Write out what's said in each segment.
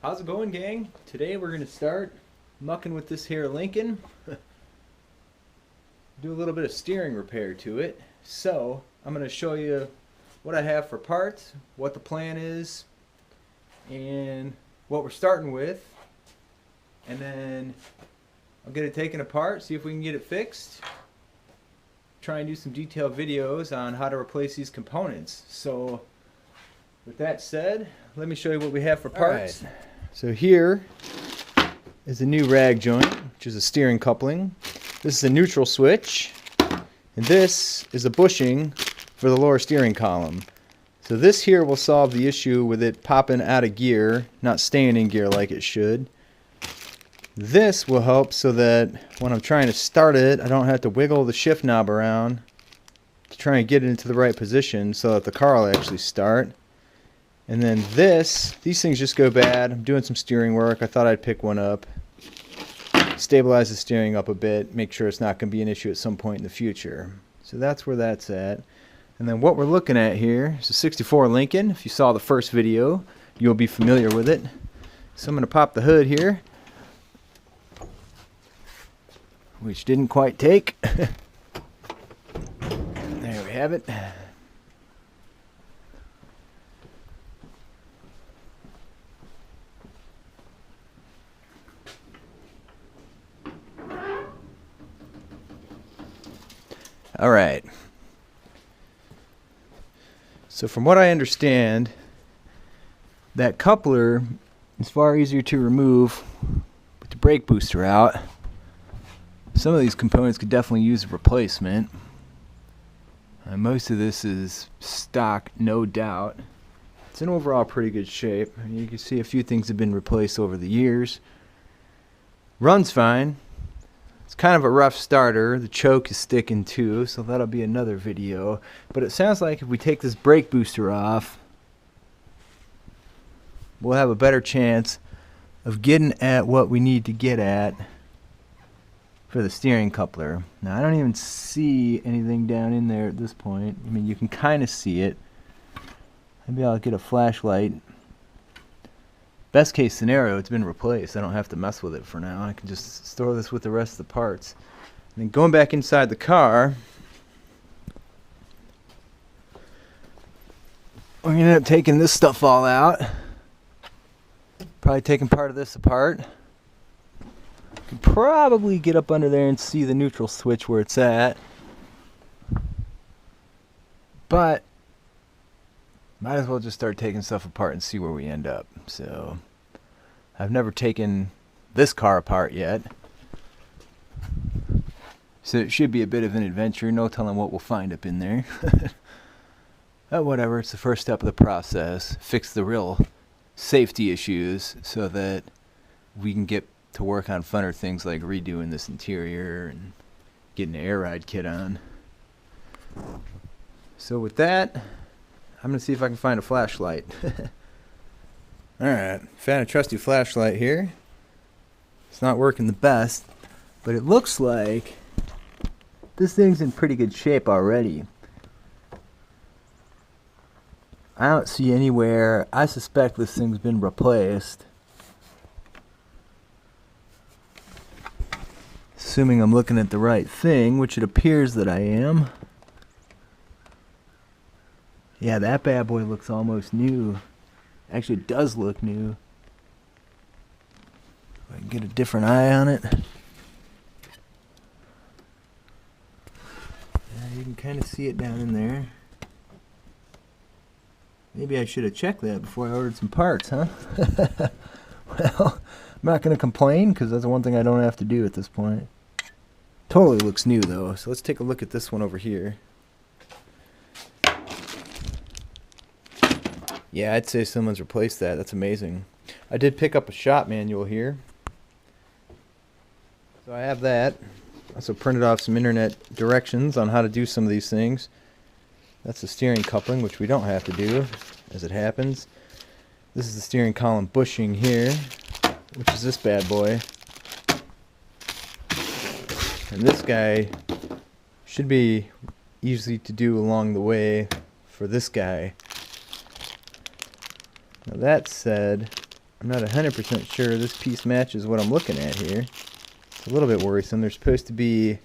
How's it going, gang? Today we're going to start mucking with this here Lincoln. Do a little bit of steering repair to it. So I'm going to show you what I have for parts, what the plan is, and what we're starting with. And then I'll get it taken apart, see if we can get it fixed. Try and do some detailed videos on how to replace these components. So with that said, let me show you what we have for parts. All right. So here is a new rag joint, which is a steering coupling. This is a neutral switch, and this is a bushing for the lower steering column. So this here will solve the issue with it popping out of gear, not staying in gear like it should. This will help so that when I'm trying to start it, I don't have to wiggle the shift knob around to try and get it into the right position so that the car will actually start. And then these things just go bad. I'm doing some steering work. I thought I'd pick one up, stabilize the steering up a bit, make sure it's not going to be an issue at some point in the future. So that's where that's at. And then what we're looking at here is a 64 Lincoln. If you saw the first video, you'll be familiar with it. So I'm going to pop the hood here, which didn't quite take. There we have it. All right. So from what I understand, that coupler is far easier to remove with the brake booster out. Some of these components could definitely use a replacement. Most of this is stock, no doubt. It's in overall pretty good shape. You can see a few things have been replaced over the years. Runs fine. It's kind of a rough starter. The choke is sticking too, so that'll be another video. But it sounds like if we take this brake booster off, we'll have a better chance of getting at what we need to get at for the steering coupler. Now I don't even see anything down in there at this point. I mean, you can kind of see it. Maybe I'll get a flashlight. Best case scenario, it's been replaced. I don't have to mess with it for now. I can just store this with the rest of the parts. And then going back inside the car, we're going to end up taking this stuff all out. Probably taking part of this apart. Could probably get up under there and see the neutral switch where it's at. But might as well just start taking stuff apart and see where we end up. So I've never taken this car apart yet, so it should be a bit of an adventure. No telling what we'll find up in there. But whatever, it's the first step of the process. Fix the real safety issues so that we can get to work on funner things like redoing this interior and getting an air ride kit on. So with that, I'm going to see if I can find a flashlight. Alright, found a trusty flashlight here. It's not working the best, but it looks like this thing's in pretty good shape already. I don't see anywhere. I suspect this thing's been replaced. Assuming I'm looking at the right thing, which it appears that I am. Yeah, that bad boy looks almost new. Actually, it does look new. If I can get a different eye on it. Yeah, you can kind of see it down in there. Maybe I should have checked that before I ordered some parts, huh? Well, I'm not going to complain because that's the one thing I don't have to do at this point. Totally looks new though, so let's take a look at this one over here. Yeah, I'd say someone's replaced that. That's amazing. I did pick up a shop manual here. So I have that. Also printed off some internet directions on how to do some of these things. That's the steering coupling, which we don't have to do, as it happens. This is the steering column bushing here, which is this bad boy. And this guy should be easy to do along the way for this guy. Now that said, I'm not 100% sure this piece matches what I'm looking at here. It's a little bit worrisome. There's supposed to be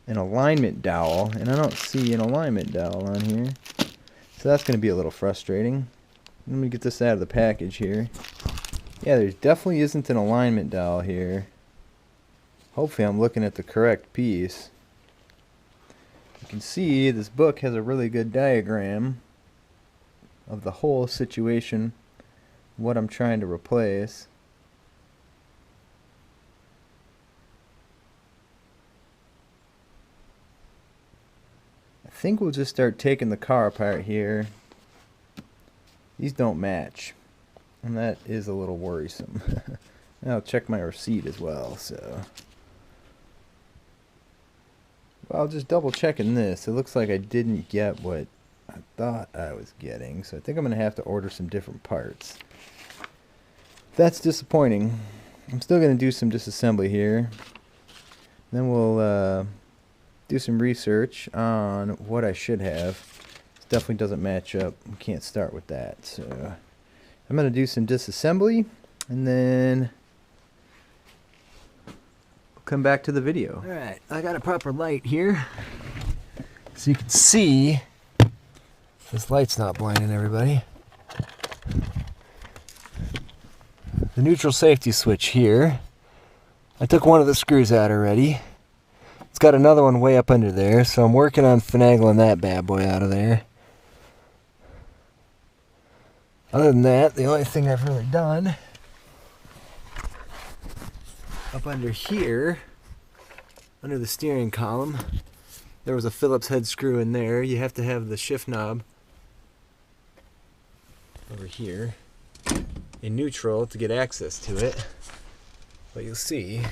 an alignment dowel, and I don't see an alignment dowel on here. So that's going to be a little frustrating. Let me get this out of the package here. Yeah, there definitely isn't an alignment dowel here. Hopefully I'm looking at the correct piece. You can see this book has a really good diagram of the whole situation, what I'm trying to replace. I think we'll just start taking the car apart here. These don't match, and that is a little worrisome. I'll check my receipt as well. So, well, just double checking this. It looks like I didn't get what I thought I was getting, so I think I'm going to have to order some different parts. That's disappointing. I'm still going to do some disassembly here. Then we'll do some research on what I should have. This definitely doesn't match up. We can't start with that. So I'm going to do some disassembly, and then we'll come back to the video. Alright, I got a proper light here, so you can see. This light's not blinding everybody. The neutral safety switch here. I took one of the screws out already. It's got another one way up under there, so I'm working on finagling that bad boy out of there. Other than that, the only thing I've really done up under here, under the steering column, there was a Phillips head screw in there. You have to have the shift knob over here in neutral to get access to it. But you'll see,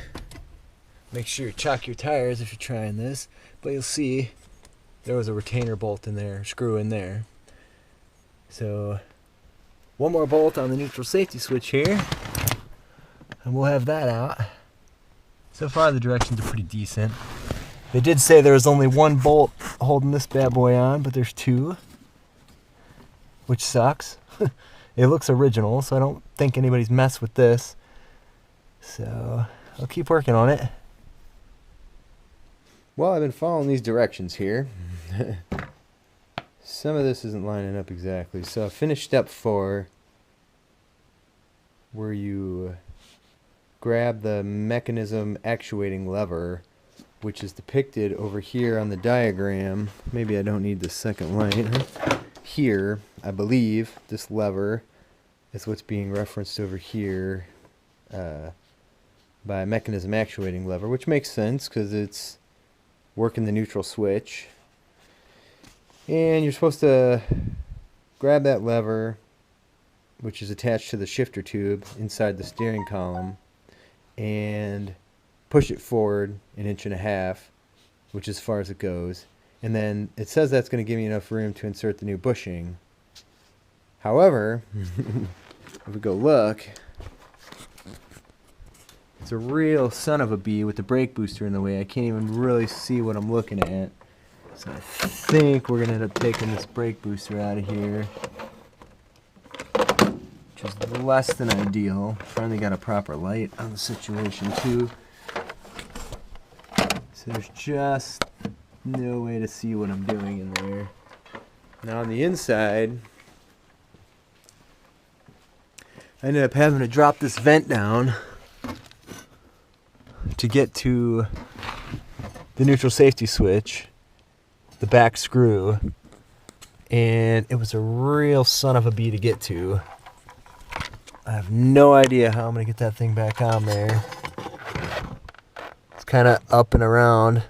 make sure you chock your tires if you're trying this, but you'll see there was a retainer bolt in there, screw in there. So one more bolt on the neutral safety switch here, and we'll have that out. So far the directions are pretty decent. They did say there was only one bolt holding this bad boy on, but there's two, which sucks. It looks original, so I don't think anybody's messed with this. So I'll keep working on it. Well, I've been following these directions here. Some of this isn't lining up exactly. So I finished step 4, where you grab the mechanism actuating lever, which is depicted over here on the diagram. Maybe I don't need the second light. Here, I believe, this lever is what's being referenced over here by mechanism actuating lever, which makes sense because it's working the neutral switch. And you're supposed to grab that lever, which is attached to the shifter tube inside the steering column, and push it forward 1.5 inches, which is as far as it goes. And then it says that's going to give you enough room to insert the new bushing. However, if we go look, it's a real son of a bee with the brake booster in the way. I can't even really see what I'm looking at. So I think we're going to end up taking this brake booster out of here, which is less than ideal. Finally got a proper light on the situation too. So there's just no way to see what I'm doing in there. Now on the inside, I ended up having to drop this vent down to get to the neutral safety switch, the back screw, and it was a real son of a bee to get to. I have no idea how I'm going to get that thing back on there. It's kind of up and around.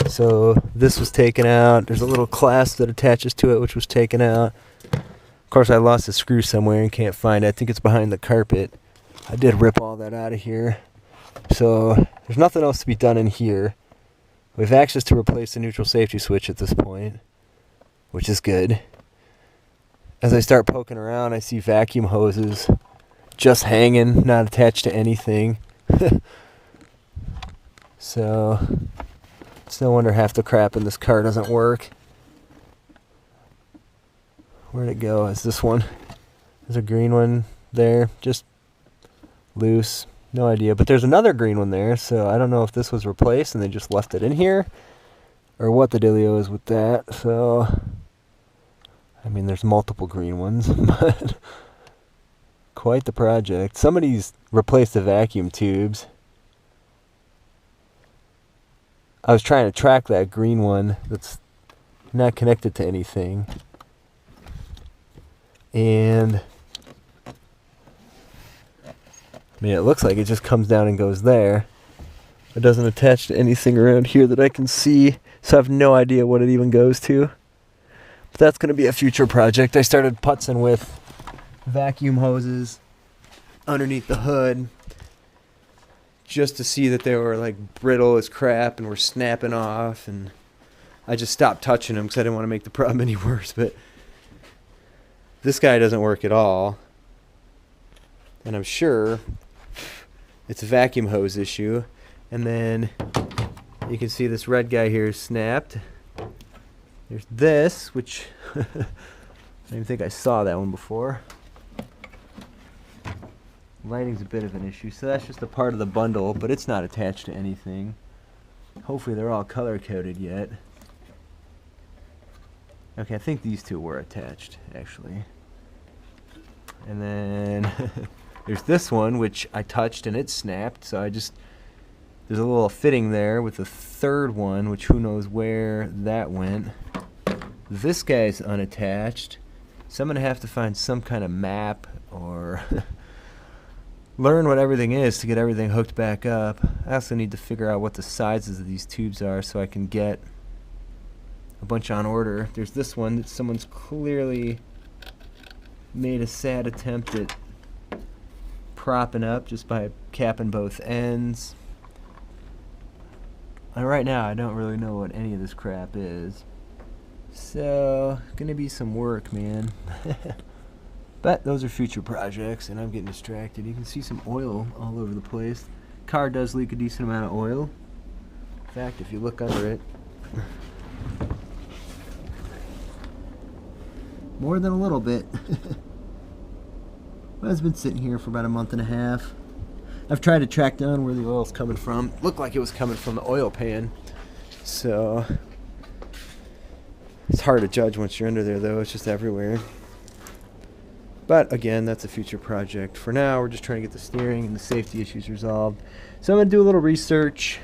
So this was taken out. There's a little clasp that attaches to it, which was taken out. Of course, I lost a screw somewhere and can't find it. I think it's behind the carpet. I did rip all that out of here. So there's nothing else to be done in here. We have access to replace the neutral safety switch at this point, which is good. As I start poking around, I see vacuum hoses just hanging, not attached to anything. So it's no wonder half the crap in this car doesn't work. Where'd it go? Is this one? There's a green one there, just loose. No idea. But there's another green one there, so I don't know if this was replaced and they just left it in here, or what the dealio is with that. So, I mean, there's multiple green ones, but quite the project. Somebody's replaced the vacuum tubes. I was trying to track that green one that's not connected to anything. And I mean, it looks like it just comes down and goes there. It doesn't attach to anything around here that I can see, so I have no idea what it even goes to. But that's going to be a future project. I started putzing with vacuum hoses underneath the hood just to see that they were like brittle as crap and were snapping off, and I just stopped touching them because I didn't want to make the problem any worse. But this guy doesn't work at all, and I'm sure it's a vacuum hose issue. And then you can see this red guy here is snapped. There's this, which I don't even think I saw that one before. Lighting's a bit of an issue, so that's just a part of the bundle, but it's not attached to anything. Hopefully they're all color coded yet. Okay, I think these two were attached, actually. And then there's this one, which I touched and it snapped, so there's a little fitting there with the third one, which who knows where that went. This guy's unattached, so I'm going to have to find some kind of map or learn what everything is to get everything hooked back up. I also need to figure out what the sizes of these tubes are so I can get a bunch on order. There's this one that someone's clearly made a sad attempt at propping up just by capping both ends. And right now I don't really know what any of this crap is, so gonna be some work, man. But those are future projects, and I'm getting distracted. You can see some oil all over the place. Car does leak a decent amount of oil. In fact, if you look under it, more than a little bit. Well, it's been sitting here for about a month and a half. I've tried to track down where the oil's coming from. Looked like it was coming from the oil pan, so it's hard to judge once you're under there, though. It's just everywhere. But again, that's a future project. For now, we're just trying to get the steering and the safety issues resolved. So I'm going to do a little research,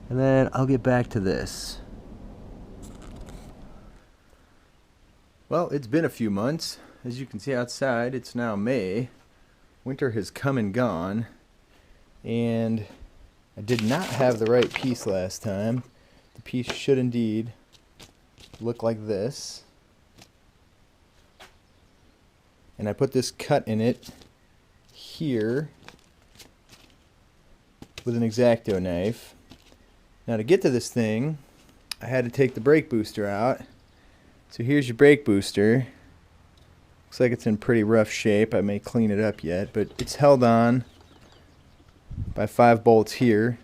and then I'll get back to this. Well, it's been a few months. As you can see outside, it's now May. Winter has come and gone, and I did not have the right piece last time. The piece should indeed look like this. And I put this cut in it here with an X-Acto knife. Now to get to this thing, I had to take the brake booster out. So here's your brake booster. Looks like it's in pretty rough shape. I may clean it up yet, but it's held on by 5 bolts here.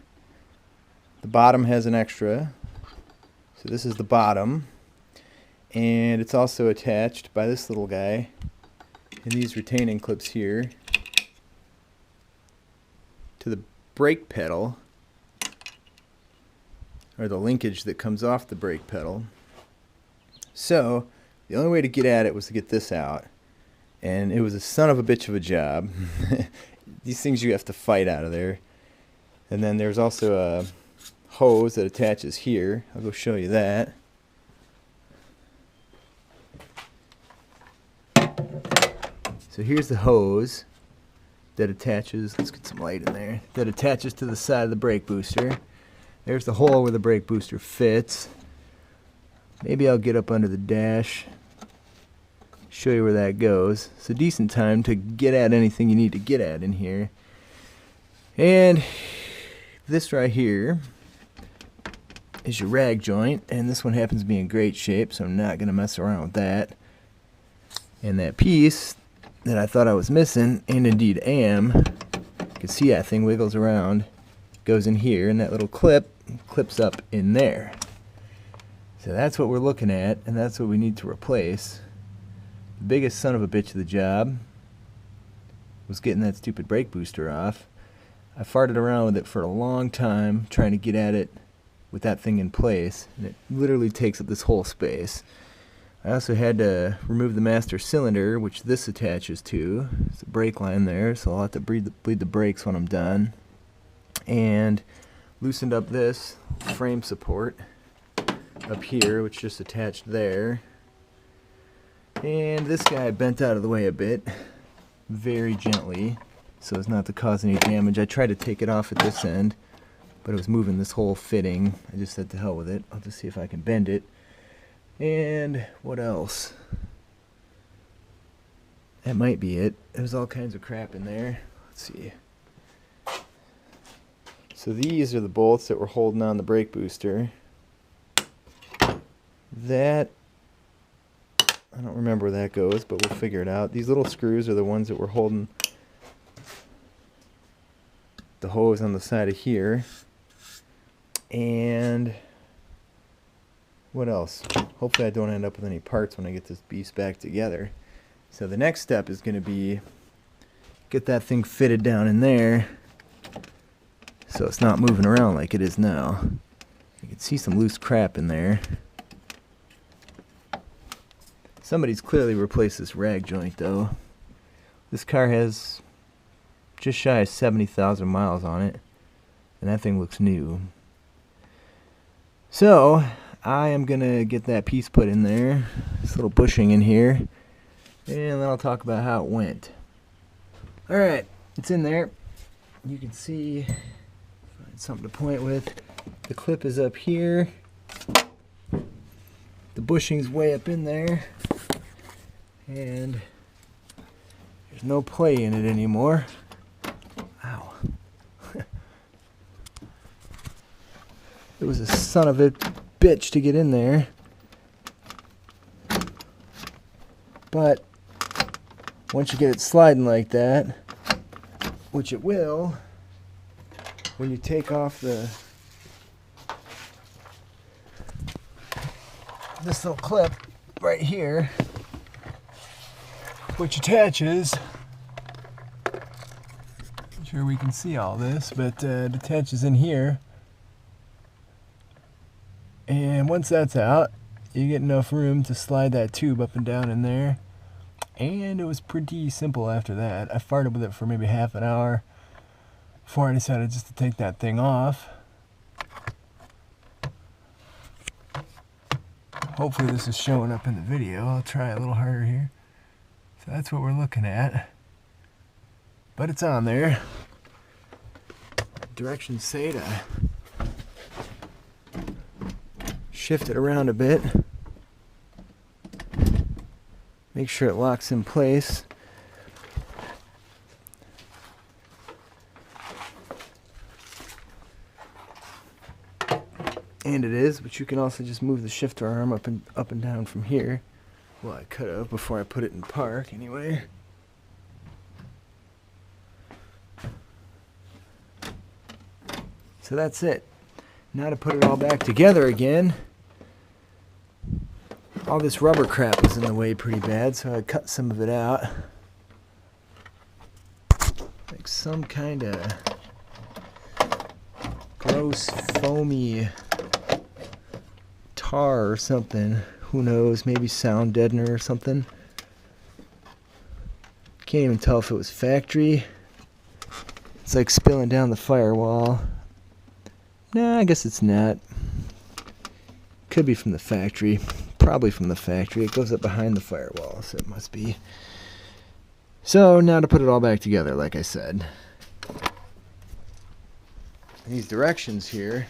The bottom has an extra. So this is the bottom. And it's also attached by this little guy and these retaining clips here to the brake pedal, or the linkage that comes off the brake pedal. So the only way to get at it was to get this out, and it was a son of a bitch of a job. These things you have to fight out of there. And then there's also a hose that attaches here. I'll go show you that. So here's the hose that attaches, let's get some light in there, that attaches to the side of the brake booster. There's the hole where the brake booster fits. Maybe I'll get up under the dash, show you where that goes. It's a decent time to get at anything you need to get at in here. And this right here is your rag joint, and this one happens to be in great shape, so I'm not going to mess around with that. And that piece that I thought I was missing, and indeed am, you can see that thing wiggles around, goes in here, and that little clip clips up in there. So that's what we're looking at, and that's what we need to replace. The biggest son of a bitch of the job was getting that stupid brake booster off. I farted around with it for a long time trying to get at it with that thing in place, and it literally takes up this whole space. I also had to remove the master cylinder, which this attaches to. There's a brake line there, so I'll have to bleed the brakes when I'm done. And loosened up this frame support up here, which just attached there. And this guy bent out of the way a bit, very gently, so as not to cause any damage. I tried to take it off at this end, but it was moving this whole fitting. I just said to hell with it. I'll just see if I can bend it. And what else? That might be it. There's all kinds of crap in there. Let's see. So these are the bolts that were holding on the brake booster. That, I don't remember where that goes, but we'll figure it out. These little screws are the ones that were holding the hose on the side of here. And what else? Hopefully I don't end up with any parts when I get this beast back together. So the next step is going to be get that thing fitted down in there so it's not moving around like it is now. You can see some loose crap in there. Somebody's clearly replaced this rag joint though. This car has just shy of 70,000 miles on it, and that thing looks new. So I am gonna get that piece put in there, this little bushing in here, and then I'll talk about how it went. Alright, it's in there. You can see, find something to point with. The clip is up here. The bushing's way up in there. And there's no play in it anymore. Ow. It was a son of a bitch to get in there. But once you get it sliding like that, which it will, when you take off this little clip right here, which attaches, I'm sure we can see all this, but it attaches in here. And once that's out, you get enough room to slide that tube up and down in there. And it was pretty simple after that. I farted with it for maybe half an hour before I decided just to take that thing off. Hopefully this is showing up in the video. I'll try a little harder here. So that's what we're looking at. But it's on there. Directions say to shift it around a bit. Make sure it locks in place. And it is, but you can also just move the shifter arm up and down from here. Well, I could have before I put it in park anyway. So that's it. Now to put it all back together again. All this rubber crap was in the way pretty bad, so I cut some of it out. Like some kind of gross foamy tar or something. Who knows, maybe sound deadener or something. Can't even tell if it was factory. It's like spilling down the firewall. Nah, I guess it's not. Could be from the factory. Probably from the factory. It goes up behind the firewall, so it must be. So now to put it all back together, like I said. These directions here,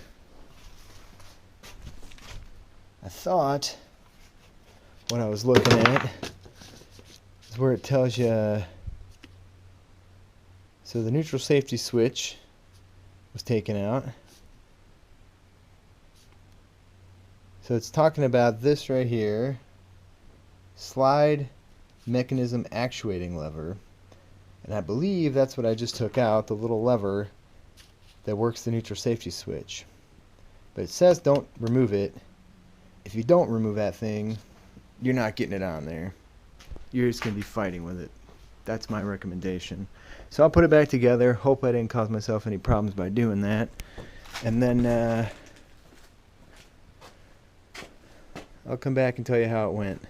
I thought what I was looking at is where it tells you. So the neutral safety switch was taken out. So it's talking about this right here, slide mechanism actuating lever. And I believe that's what I just took out, the little lever that works the neutral safety switch. But it says don't remove it. If you don't remove that thing, you're not getting it on there. you're just going to be fighting with it. That's my recommendation. So I'll put it back together. Hope I didn't cause myself any problems by doing that. And then I'll come back and tell you how it went.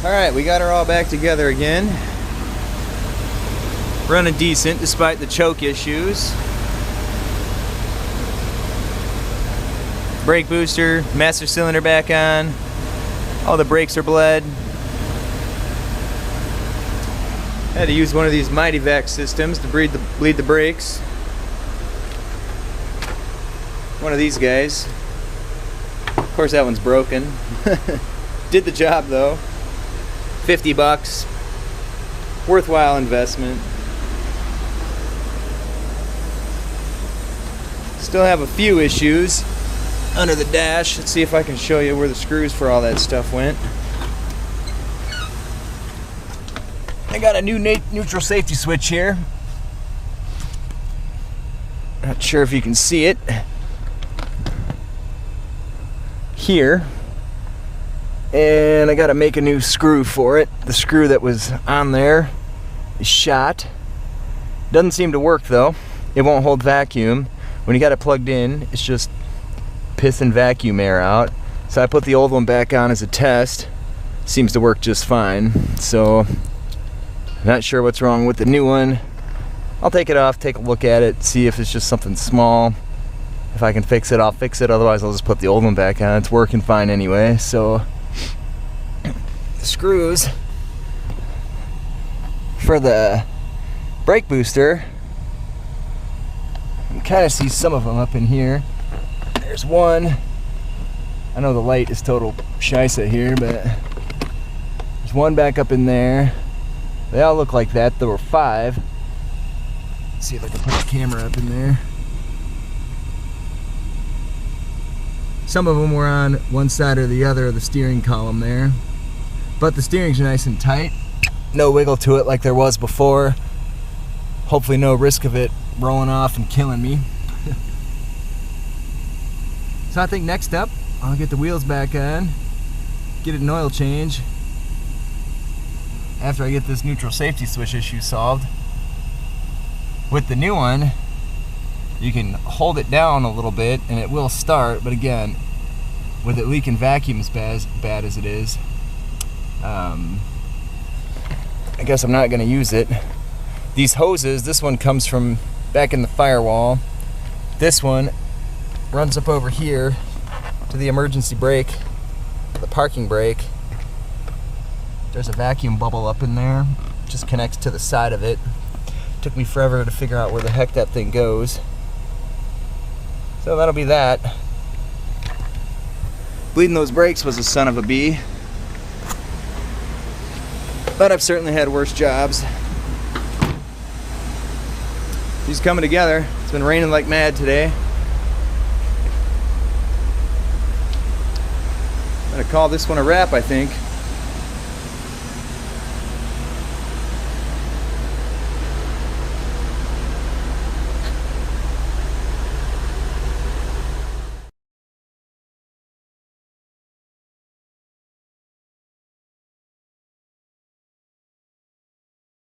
Alright, we got her all back together again. Running decent despite the choke issues. Brake booster, master cylinder back on. All the brakes are bled. Had to use one of these Mighty Vac systems to bleed the brakes. One of these guys. Of course that one's broken. Did the job though. $50. Worthwhile investment. Still have a few issues under the dash. Let's see if I can show you where the screws for all that stuff went. I got a new neutral safety switch here. Not sure if you can see it. Here. And I gotta make a new screw for it. The screw that was on there is shot. Doesn't seem to work though. It won't hold vacuum. When you got it plugged in, it's just pissing vacuum air out. So I put the old one back on as a test. Seems to work just fine. So not sure what's wrong with the new one. I'll take it off, take a look at it, see if it's just something small. If I can fix it, I'll fix it. Otherwise, I'll just put the old one back on. It's working fine anyway. So the screws for the brake booster, you can kind of see some of them up in here. There's one. I know the light is total shyt here, but there's one back up in there. They all look like that. There were 5. Let's see if I can put the camera up in there. Some of them were on one side or the other of the steering column there. But the steering's nice and tight. No wiggle to it like there was before. Hopefully no risk of it rolling off and killing me. So I think next up, I'll get the wheels back on, get it an oil change, after I get this neutral safety switch issue solved. With the new one, you can hold it down a little bit and it will start, but again, with it leaking vacuum as bad as it is, I guess I'm not going to use it. These hoses, this one comes from back in the firewall. This one runs up over here to the emergency brake, the parking brake. There's a vacuum bubble up in there, just connects to the side of it. Took me forever to figure out where the heck that thing goes. So that'll be that. Bleeding those brakes was a son of a bee. But I've certainly had worse jobs. She's coming together. It's been raining like mad today. I'm gonna call this one a wrap, I think.